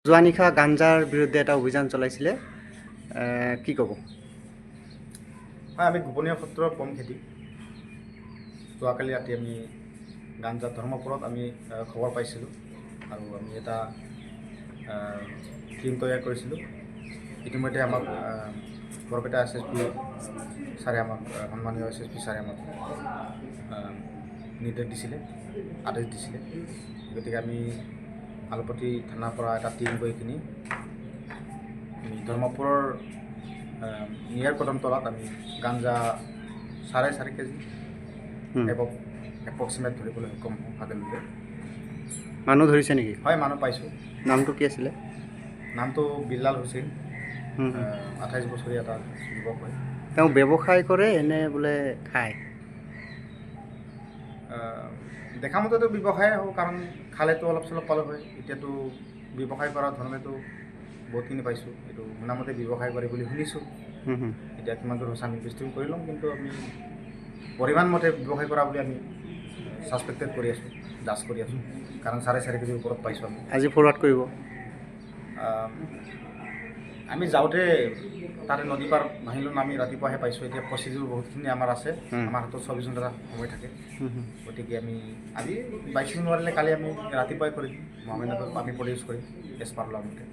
যোৱা নিশা গাঞ্জাৰ বিৰুদ্ধে এটা অভিযান চলাইছিলে, কি ক'ব? হয়, আমি গোপনীয় সূত্ৰৰ পম খেতি যোৱাকালি ৰাতি আমি গাঞ্জা ধৰ্মপুৰত আমি খবৰ পাইছিলোঁ আৰু আমি এটা টীম তৈয়াৰ কৰিছিলোঁ। ইতিমধ্যে আমাক বৰপেটা SSP ছাৰে আমাক সন্মানীয় SSP ছাৰে আমাক নিৰ্দেশ দিছিলে, আদেশ দিছিলে। গতিকে আমি আলুপট্টি থানাৰ পৰা এটা টীম গৈ কিনি আমি ধৰ্মপুৰৰ নিয়াৰ কদম তলাত আমি গাঞ্জা 4.5 কেজি এপ্ৰক্সিমেট ধৰিবলৈ সক্ষম হওঁ আগলৈকে। মানুহ ধৰিছে নেকি? হয়, মানুহ পাইছোঁ। নামটো কি আছিলে? নামটো বিল্লাল হুছেইন, 28 বছৰীয়া এটা যুৱক হয়। তেওঁ ব্যৱসায় কৰে এনে বোলে খায়? দেখা মতেতো ব্যৱসায় হ'ব, কাৰণ খালেতো অলপ চলপ পালোঁ হয়। এতিয়াতো ব্যৱসায় কৰাৰ ধৰণেতো বহুতখিনি পাইছোঁ। এইটো শুনামতে ব্যৱসায় কৰে বুলি শুনিছোঁ। এতিয়া কিমান দূৰ সঁচা ইনভেষ্টিগেশ্যন কৰি ল'ম, কিন্তু আমি পৰিমাণ মতে ব্যৱসায় কৰা বুলি আমি ছাছপেক্টেড কৰি আছোঁ, জাজ কৰি আছোঁ, কাৰণ 4.5 কেজিৰ ওপৰত পাইছোঁ আমি। আজি ফৰৱাৰ্ড কৰিব? আমি যাওঁতে তাতে নদী পাৰ ভাঙিলোঁ, আমি ৰাতিপুৱাহে পাইছোঁ। এতিয়া প্ৰচিডিউৰ বহুতখিনি আমাৰ আছে, আমাৰ হাতত 24 ঘণ্টা সময় থাকে। গতিকে আমি আজি বাইছোঁ নোৱাৰিলে কালি আমি ৰাতিপুৱাই কৰি দিম, মহামানগৰত আমি প্ৰডিউচ কৰিম এজ পাৰ ল' মতে।